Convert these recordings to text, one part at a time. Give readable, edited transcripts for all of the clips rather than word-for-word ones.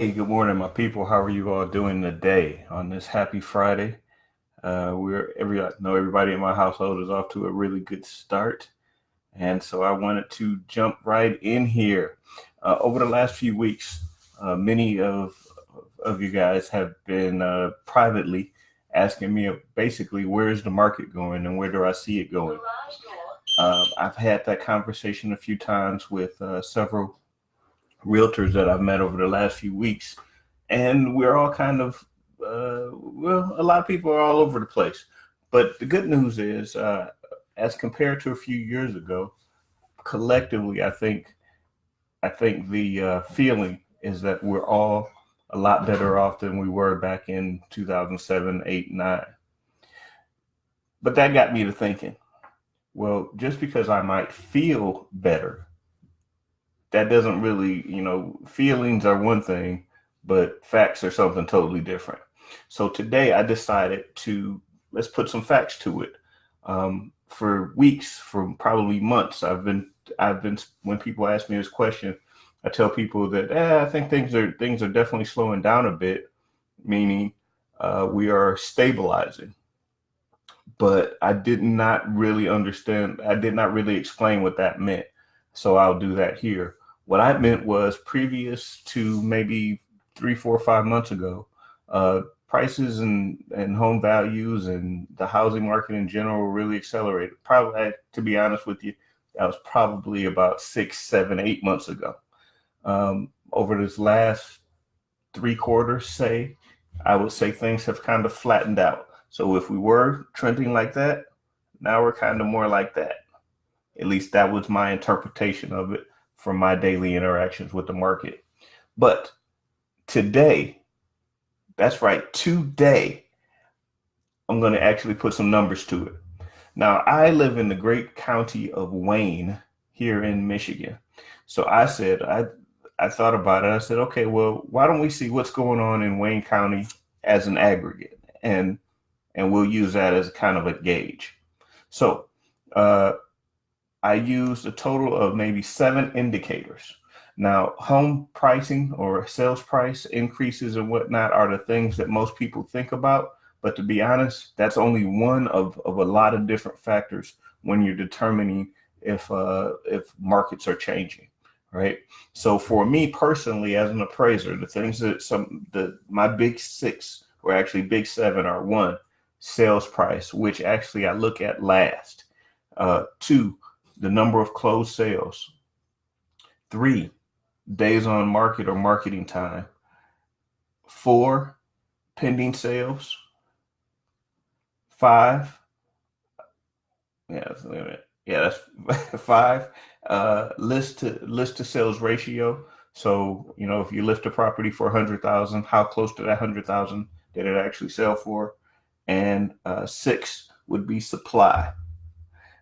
Hey, good morning, my people. How are you all doing today on this happy Friday? I know everybody in my household is off to a really good start, and so I wanted to jump right in here. Over the last few weeks, many of you guys have been privately asking me basically where is the market going and where do I see it going. I've had that conversation a few times with several realtors that I've met over the last few weeks, and we're all kind of a lot of people are all over the place. But the good news is, as compared to a few years ago, collectively, I think the feeling is that we're all a lot better off than we were back in 2007, 8, 9. But that got me to thinking. Well, just because I might feel better, that doesn't really, feelings are one thing, but facts are something totally different. So today I decided to let's put some facts to it. For weeks, for probably months, I've been when people ask me this question, I tell people that I think things are definitely slowing down a bit, meaning we are stabilizing. But I did not really understand. I did not really explain what that meant. So I'll do that here. What I meant was previous to maybe 3, 4, 5 months ago, prices and home values and the housing market in general really accelerated. Probably, to be honest with you, that was probably about 6, 7, 8 months ago. Over this last 3 quarters, I would say things have kind of flattened out. So if we were trending like that, now we're kind of more like that. At least that was my interpretation of it from my daily interactions with the market. But today, that's right, today, I'm going to actually put some numbers to it. Now, I live in the great county of Wayne here in Michigan. So I thought about it. I said, okay, well, why don't we see what's going on in Wayne County as an aggregate? And we'll use that as a kind of a gauge. So uh, I used a total of maybe 7 indicators. Now, home pricing or sales price increases and whatnot are the things that most people think about. But to be honest, that's only one of a lot of different factors when you're determining if markets are changing, right? So for me personally, as an appraiser, the things that my big six, or actually big seven, are: one, sales price, which actually I look at last; two, the number of closed sales; three, days on market or marketing time; four, pending sales; five, yeah, that's five, list to sales ratio. So if you list a property for 100,000, how close to that 100,000 did it actually sell for? And six would be supply.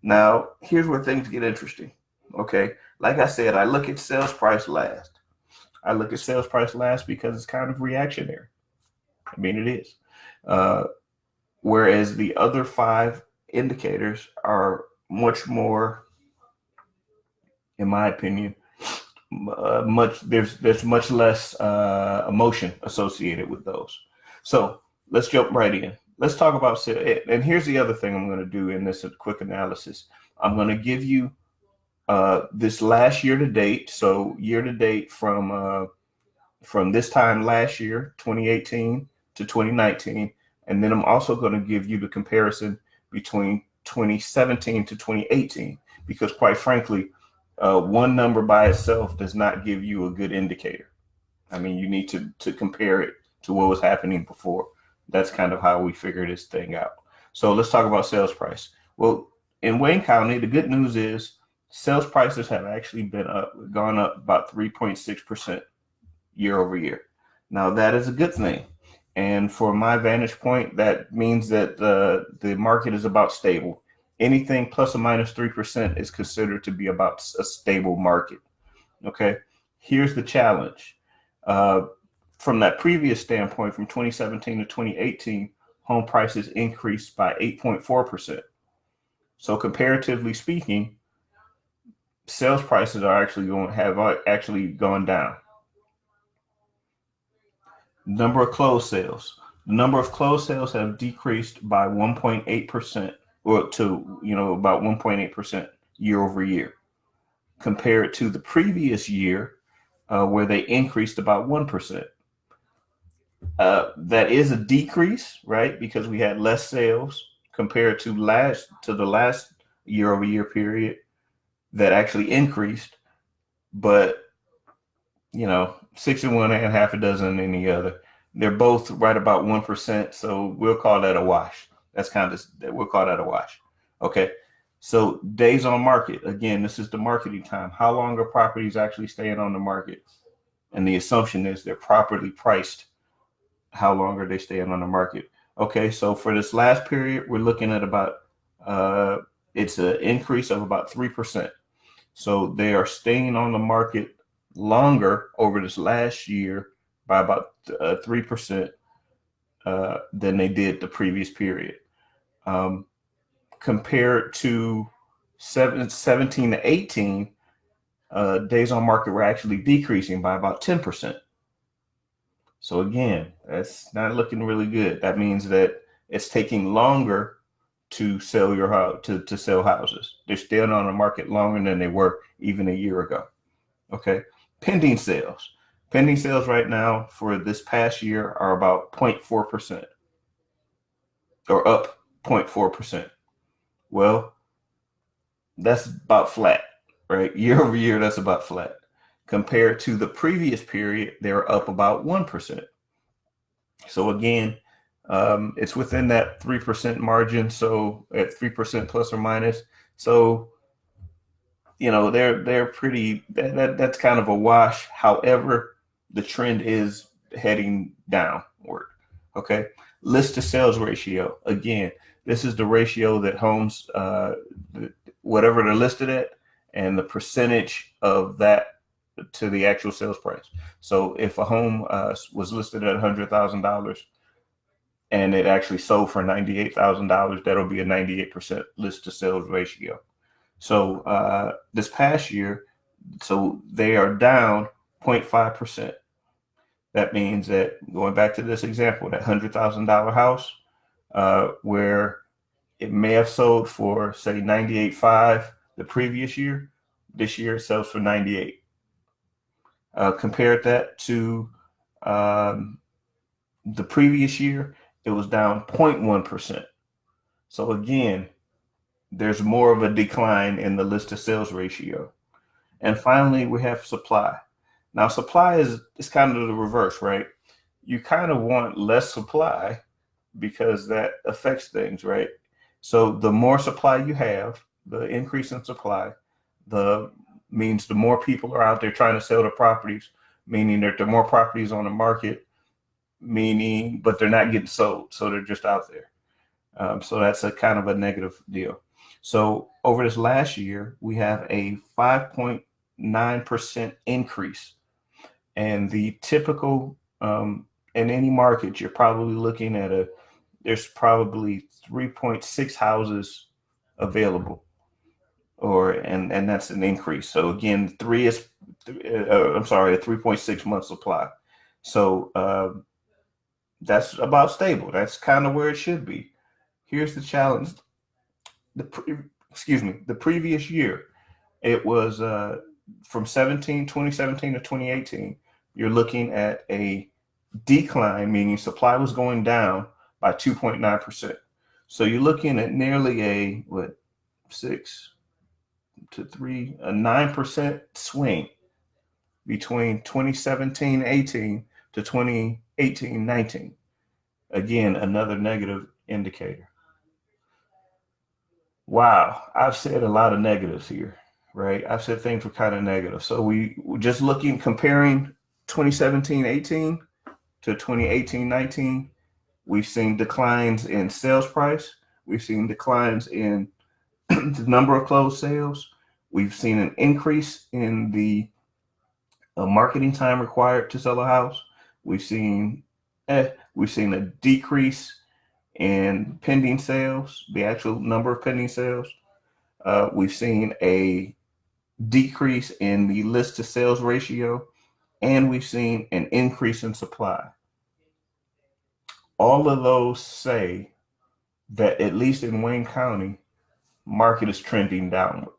Now, here's where things get interesting. Okay, like I said, I look at sales price last. I look at sales price last because it's kind of reactionary. I mean, it is. Uh, Whereas the other five indicators are much more, in my opinion, much there's much less emotion associated with those. So let's jump right in. Let's talk about sales. And here's the other thing I'm going to do in this quick analysis. I'm going to give you this last year to date. So year to date from this time last year, 2018 to 2019. And then I'm also going to give you the comparison between 2017 to 2018, because quite frankly, one number by itself does not give you a good indicator. I mean, you need to compare it to what was happening before. That's kind of how we figure this thing out. So let's talk about sales price. Well, in Wayne County, the good news is sales prices have actually gone up about 3.6% year over year. Now that is a good thing. And for my vantage point, that means that the market is about stable. Anything plus or minus 3% is considered to be about a stable market. Okay. Here's the challenge. Uh, from that previous standpoint, from 2017 to 2018, home prices increased by 8.4%. So comparatively speaking, sales prices are actually going have actually gone down. Number of closed sales. The number of closed sales have decreased by 1.8%, or to about 1.8% year over year, compared to the previous year, where they increased about 1%. That is a decrease, right? Because we had less sales compared to the last year over year period that actually increased. But 61 and half a dozen any other. They're both right about 1%. So we'll call that a wash. We'll call that a wash. Okay. So days on market. Again, this is the marketing time. How long are properties actually staying on the market? And the assumption is they're properly priced. How long are they staying on the market? Okay. So for this last period, we're looking at about, it's an increase of about 3%. So they are staying on the market longer over this last year by about 3% than they did the previous period. Compared to 17 to 18, days on market were actually decreasing by about 10%. So again, that's not looking really good. That means that it's taking longer to sell your house, to sell houses. They're staying on the market longer than they were even a year ago. Okay. Pending sales. Pending sales right now for this past year are about 0.4%, or up 0.4%. Well, that's about flat, right? Year over year, that's about flat. Compared to the previous period, they're up about 1%. So again, it's within that 3% margin. So at 3% plus or minus. So they're pretty, that's kind of a wash. However, the trend is heading downward. Okay. List to sales ratio. Again, this is the ratio that homes, whatever they're listed at, and the percentage of that to the actual sales price. So if a home was listed at $100,000 and it actually sold for $98,000, that'll be a 98% list to sales ratio. So this past year, so they are down 0.5%. That means that, going back to this example, that $100,000 house, where it may have sold for, say, 98.5 the previous year, this year it sells for 98. Compared that to the previous year, it was down 0.1%. So again, there's more of a decline in the list to sales ratio. And finally, we have supply. Now, supply is kind of the reverse, right? You kind of want less supply because that affects things, right? So the more supply you have, the increase in supply, means the more people are out there trying to sell the properties, meaning that there are more properties on the market, but they're not getting sold. So they're just out there. So that's a kind of a negative deal. So over this last year, we have a 5.9% increase. And the typical, in any market, you're probably looking at there's probably 3.6 houses available, and that's an increase. So again, a 3.6 month supply. So that's about stable. That's kind of where it should be. Here's the challenge. The previous year, it was from 2017 to 2018, you're looking at a decline, meaning supply was going down by 2.9%. So you're looking at nearly a 9% swing between 2017-18 to 2018-19. Again, another negative indicator. Wow, I've said a lot of negatives here, right? I've said things were kind of negative. So we were just comparing 2017-18 to 2018-19. We've seen declines in sales price. We've seen declines in the number of closed sales. We've seen an increase in the marketing time required to sell a house. We've seen a decrease in pending sales, the actual number of pending sales. We've seen a decrease in the list to sales ratio, and we've seen an increase in supply. All of those say that at least in Wayne County, market is trending downward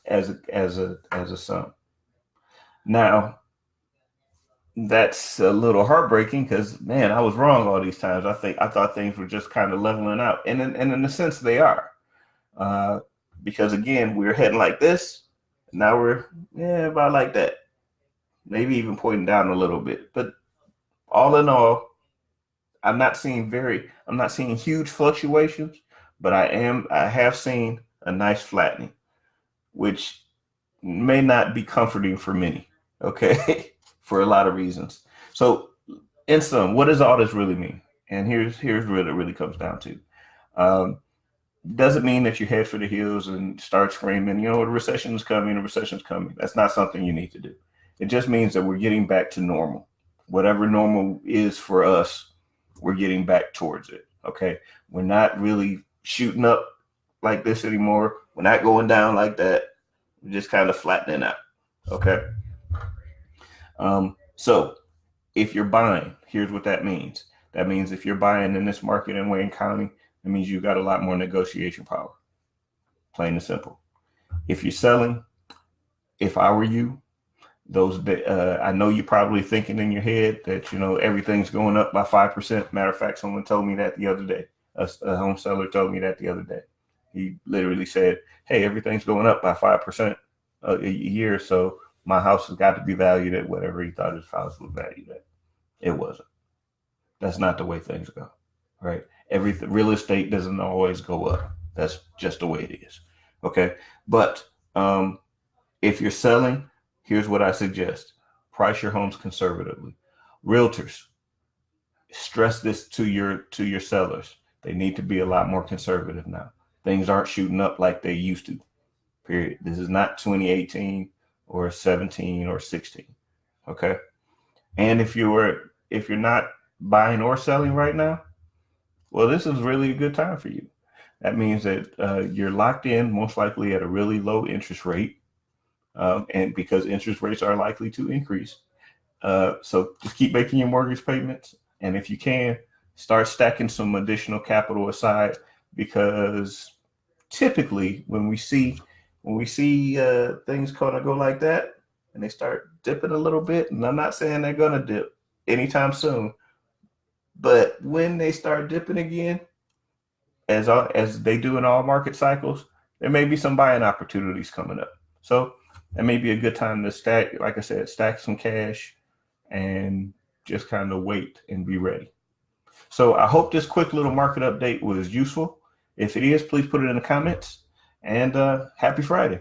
as a sum. Now, that's a little heartbreaking because, man, I was wrong all these times. I thought things were just kind of leveling out, and in a sense they are, uh, because again we're heading like this. Now we're about like that, maybe even pointing down a little bit. But all in all, I'm not seeing huge fluctuations, but I have seen a nice flattening, which may not be comforting for many. Okay, for a lot of reasons. So, in sum, what does all this really mean? And here's what it really comes down to. Um, doesn't mean that you head for the hills and start screaming, the recession is coming, the recession is coming. That's not something you need to do. It just means that we're getting back to normal. Whatever normal is for us, we're getting back towards it. Okay. We're not really shooting up like this anymore. We're not going down like that. We're just kind of flattening out. Okay. So if you're buying, here's what that means. That means if you're buying in this market in Wayne County, it means you got a lot more negotiation power. Plain and simple. If you're selling, if I were you, I know you're probably thinking in your head that everything's going up by 5%. Matter of fact, someone told me that the other day. A home seller told me that the other day. He literally said, "Hey, everything's going up by 5% a year, so my house has got to be valued at whatever he thought his house was valued at." It wasn't. That's not the way things go, right? Real estate doesn't always go up. That's just the way it is. Okay, but if you're selling, here's what I suggest: price your homes conservatively. Realtors, stress this to your sellers. They need to be a lot more conservative now. Things aren't shooting up like they used to. Period. This is not 2018 or 17 or 16. Okay. And if you're not buying or selling right now, well, this is really a good time for you. That means that you're locked in, most likely at a really low interest rate, and because interest rates are likely to increase. So just keep making your mortgage payments, and if you can, start stacking some additional capital aside, because typically when we see things kind of go like that and they start dipping a little bit, and I'm not saying they're gonna dip anytime soon, but when they start dipping again, as they do in all market cycles, there may be some buying opportunities coming up. So that may be a good time to stack, like I said, stack some cash and just kind of wait and be ready. So I hope this quick little market update was useful. If it is, please put it in the comments, and happy Friday.